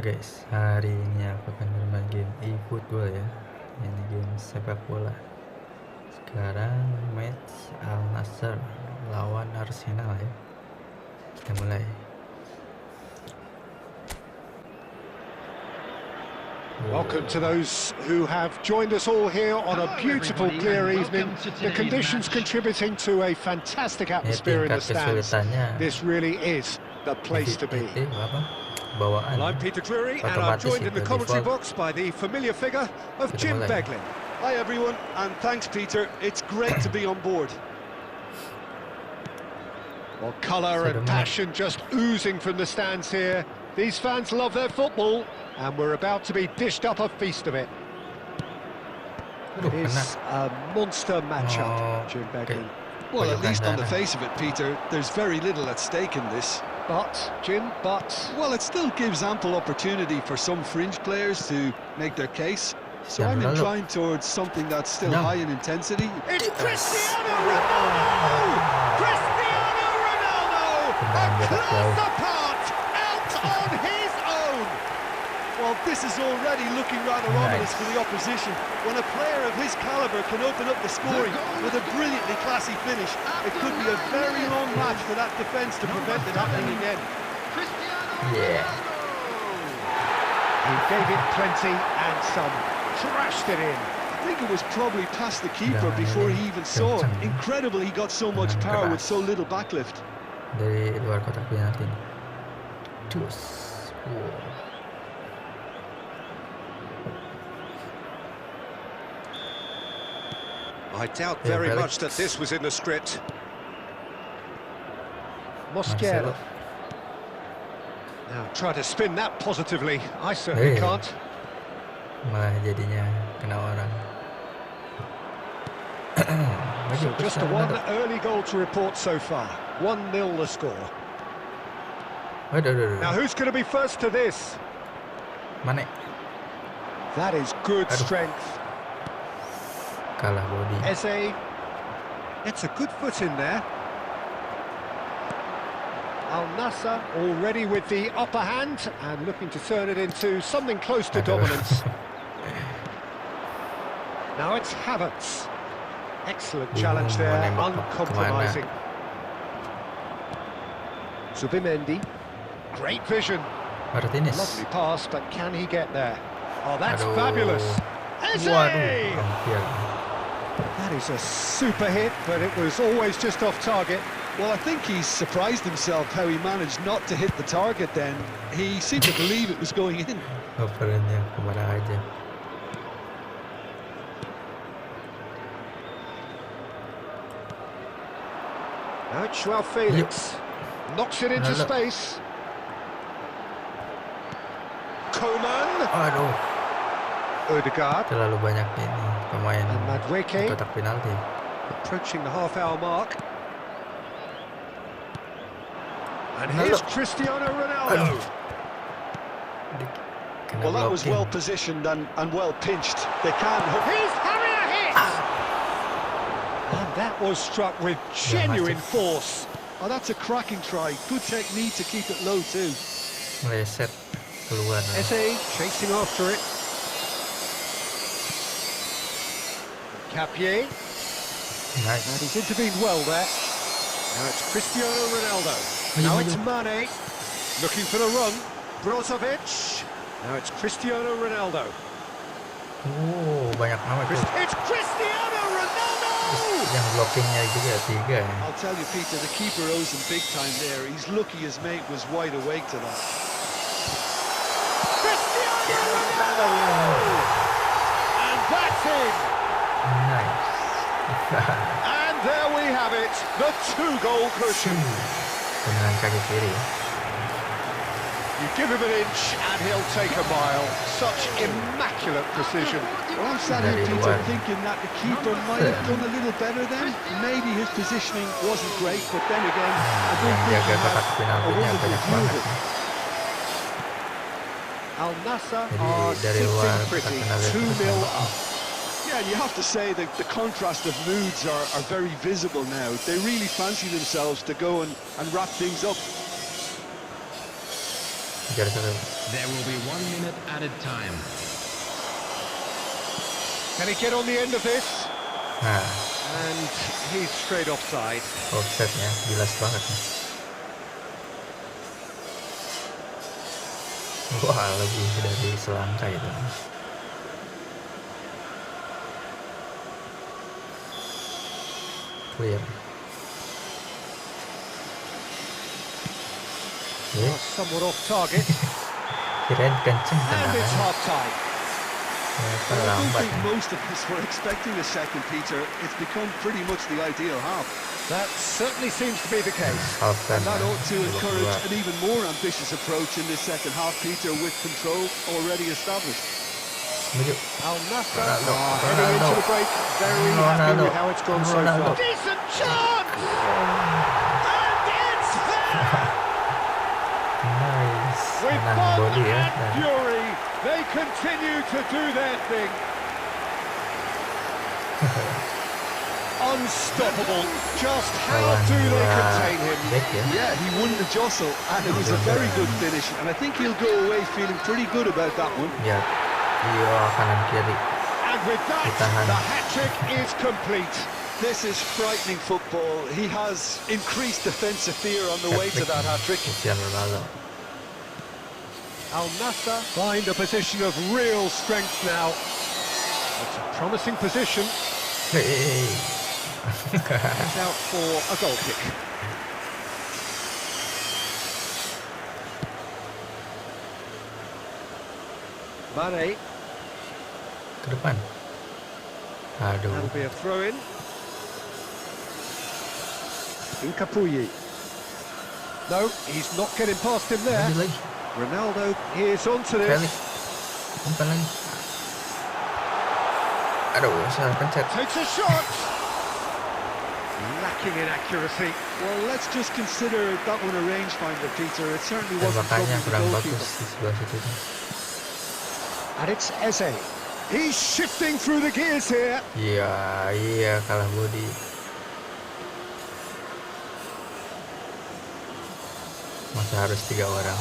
Halo guys, hari ini aku akan bermain game efootball ya. Ini game sepak bola. Sekarang match Al Nassr lawan Arsenal ya. Kita mulai. Welcome to those who have joined us all here on a beautiful clear evening. The conditions contributing to a fantastic atmosphere in the stands. This really is the place to be. Well, I'm Peter Drury, and I'm joined in the commentary box by the familiar figure of Jim Beglin. Hi everyone, and thanks Peter, it's great to be on board. Well, colour and passion just oozing from the stands here. These fans love their football, and we're about to be dished up a feast of it. It is a monster matchup, Jim Beglin. Well, at least on the face of it, Peter, there's very little at stake in this. But, Jim, well, it still gives ample opportunity for some fringe players to make their case. So I'm inclined towards something that's still high in intensity. It's Cristiano Ronaldo! Cristiano Ronaldo! A class apart, out on his own! Well, this is already looking rather ominous for the opposition. When a player of his calibre can open up the scoring with a brilliantly classy finish, it could be a very long match for that defence to prevent it happening again. Yeah. He gave it plenty and some, trashed it in. I think it was probably past the keeper before he even saw it. Incredible he got so much power with so little backlift. Dari luar kotak penalti. Cus. I doubt very much that this was in the script. Mosquera. Now try to spin that positively. I certainly can't. Malah jadinya kena orang. So just a one early goal to report so far. 1-0 the score. Now who's going to be first to this? Mane. That is good strength. Kalah body. Eze. It's a good foot in there. Al Nassr already with the upper hand and looking to turn it into something close to dominance. Now it's Havertz. Excellent challenge there, uncompromising. Zubimendi. Great vision. Martinez. Lovely pass, but can he get there? Oh, that's fabulous. Eze! That is a super hit, but it was always just off target. Well, I think he's surprised himself how he managed not to hit the target then. He seemed to believe it was going in. Operannya kemana aja. Now it's Joao Felix. Knocks it into space. Coman. Aduh. Odegaard. Terlalu banyak ini pemain kotak penalti. Approaching the half-hour mark. And here's Cristiano Ronaldo. Well, that was well positioned and well pinched. They can. Here's Harrier hit. And that was struck with genuine force. Oh, that's a cracking try. Good technique to keep it low too. Meleset keluar. Eze chasing after it. Capier. Nice. And he's intervened well there. Now it's Cristiano Ronaldo. Now it's Mane. Looking for the run. Brozovic. Now it's Cristiano Ronaldo. Oh, banyak amat tuh. It's Cristiano Ronaldo! Yang blockingnya juga 3. I'll tell you, Peter, the keeper owes him big time there. He's lucky his mate was wide awake to that. Cristiano Ronaldo! And that's it! Nice. And there we have it, the 2-goal cushion. Dengan kaki kiri. You give him an inch and he'll take a mile. Such immaculate precision. Well, I'm sat here, Peter, thinking that the keeper might have done a little better then. Maybe his positioning wasn't great, but then again, I don't think he had a wonderful view of it. Al Nassr are sitting pretty, 2-0 up. Yeah, and you have to say that the contrast of moods are very visible now. They really fancy themselves to go and wrap things up. biar seru. There will be 1 minute added time. Can he get on the end of this? Nah, And he's straight offside. offset ya, jelas banget nih. Wah, lebih dari selangkah itu. Clear. Somewhat off target. Kirain kenceng And it's tendangan. half-time. Ternyata I don't lambat. think most of us were expecting a second, Peter. It's become pretty much the ideal half. That certainly seems to be the case. Half time And that ya, ought to encourage 22. an even more ambitious approach in this second half, Peter, with control already established. Maju. Al-Nassr Ronaldo, heading into Ronaldo. the break. Very happy Ronaldo, with how it's gone so Ronaldo. far. Decent chance! And it's there! Nice. With Menang fun body ya. and Dan fury, they continue to do their thing. Unstoppable. Just how lawan do they dua contain him? back ya. Yeah, he won the jostle, and it was a very good finish. And I think he'll go away feeling pretty good about that one. Ya. Iya, kanan kiri. And with that, Ditahan. the hat-trick is complete. This is frightening football. He has increased defensive fear on the way to that hat-trick. Cristiano Ronaldo. Al-Nassr find a position of real strength now. It's a promising position. Hey. He's out for a goal kick. Mane, Ke depan. Aduh. that'll be a throw-in. Incapuyi. No, he's not getting past him there. Lanjut lagi. Ronaldo is onto Felix. this. Umpan lagi. Aduh, salah pencet. Takes a shot. Lacking in accuracy. Well, let's just consider that one a rangefinder, Peter. It certainly wasn't Tembakannya troubling the kurang goalkeeper. bagus di sebelah situ. And it's Eze. He's shifting through the gears here. Iya, kalah body. Masih harus 3 orang.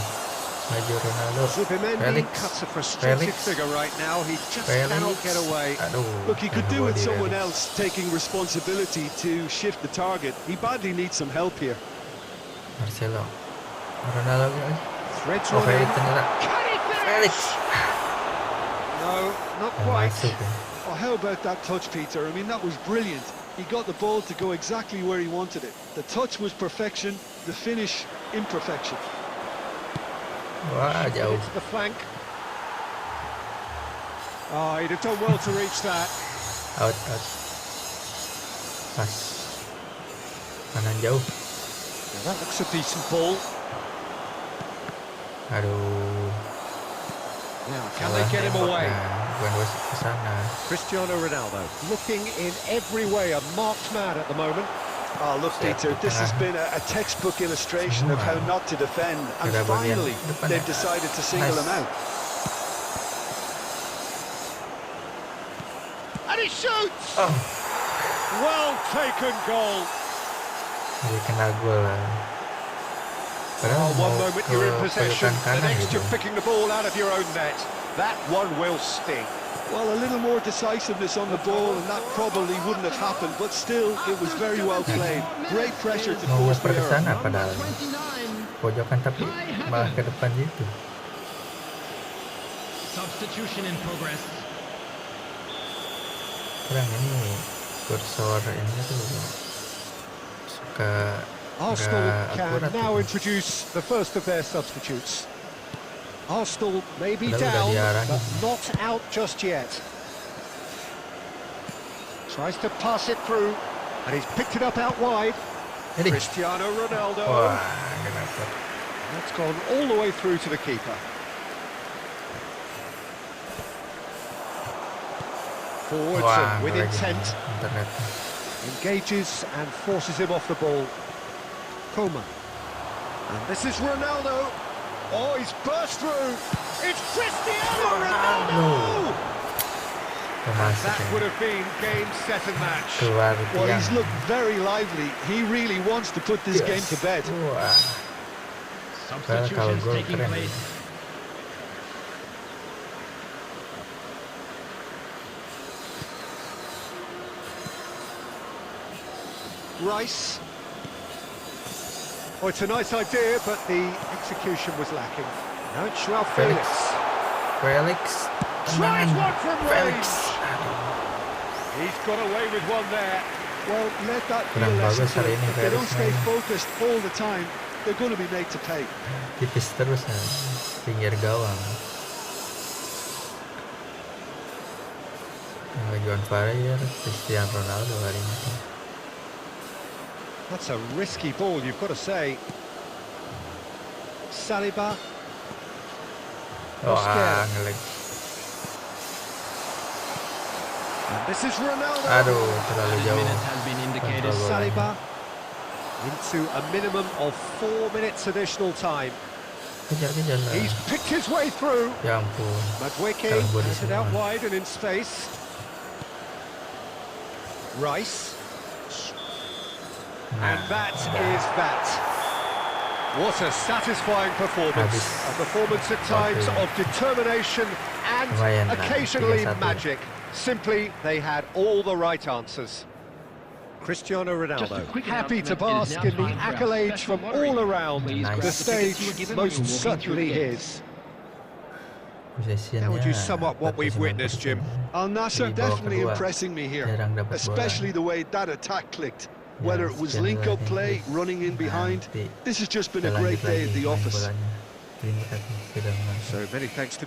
Maju Ronaldo. Zubimendi Felix. cuts a frustrated Felix. figure right now. He just Felix. cannot get away. Aduh. Look, he could do kena with body someone Felix. else taking responsibility to shift the target. He badly needs some help here. Marcelo. Ronaldo lagi. Threads Oh, one Felix in. ternyata. Can he Felix. finish? No, not Yang quite. masuk ya. Oh, how about that touch, Peter? I mean, that was brilliant. He got the ball to go exactly where he wanted it. The touch was perfection, the finish imperfection. Wah, jauh. Into the flank. Oh, he'd have done well to reach that. Out. Pas. Kanan jauh. Now that looks a decent ball. Aduh. Now, can they get him away? Bukan gue ke sana. Cristiano Ronaldo looking in every way a marked man at the moment. Oh, look, Peter, this has been a textbook illustration of how not to defend. And Ada bagian finally, depan they've ya. decided to single Nice. him out. And he shoots! Oh, Well taken goal. jadi kena gol lah. Padahal One mau moment ke you're in possession, pelukan the kanan next gitu. you're picking the ball out of your own net. That one will sting. Well, a little more decisiveness on the ball, and that probably wouldn't have happened, but still, it was very well played. Great pressure to Mau force ngoper the ke error. sana padahal pojokan tapi malah ke depan gitu. Substitution in progress. Kurang ini kursor ini tuh suka Arsenal nggak can akurat now gitu. introduce the first of their substitutes. Arsenal may be Padahal udah down, diarahin. but not out just yet. Tries to pass it through, and he's picked it up out wide. Jadi, Cristiano Ronaldo. wah, nggak dapet. That's gone all the way through to the keeper. Forwards Wah, and with lagi intent. internet. Engages and forces him off the ball. Coman. And this is Ronaldo. Oh, he's burst through. It's Cristiano Ronaldo! Masuk That would ya. have been game, set and match. Keluar Well, tiang. he's looked very lively. He really wants to put this game to bed. Wah, padahal kalau Substitutions gol taking keren. place. Rice. Oh, it's a nice idea, but the execution was lacking. No, Joao Felix. Felix. Tries one from range. Felix. He's got away with one there. Well, let that be a Kurang lesson bagus to hari them. ini If they don't Felix stay mainnya. focused all the time, they're going to be made to pay. Tipis terus ya, pinggir gawang. Yang lagi on fire Cristiano Ronaldo hari ini. That's a risky ball, you've got to say. Saliba. Wah, ngelag. And this is Ronaldo. Aduh, terlalu jauh. Kontrol Saliba. bolanya. Into a minimum of 4 minutes additional time. Kejar lah. He's picked his way through. Ya ampun. Madueke Kalau gua di has it out semua. wide and in space. Rice. And that is that. What a satisfying performance. A performance at times of determination and Lumayan lah, occasionally 3-1. magic. Simply, they had all the right answers. Cristiano Ronaldo, happy to bask in the accolades from all around. Nice. The stage most certainly his. How would you sum up what we've witnessed, Jim? Al Nassr Di babak definitely kedua, impressing me here, jarang dapat bola. especially the way that attack clicked. Ya, Whether it was sekian link-up lagi. play, running in behind, Nanti this has just been kita a great lanjut day lagi at the main office. bolanya. Terima kasih sudah menonton. So many thanks to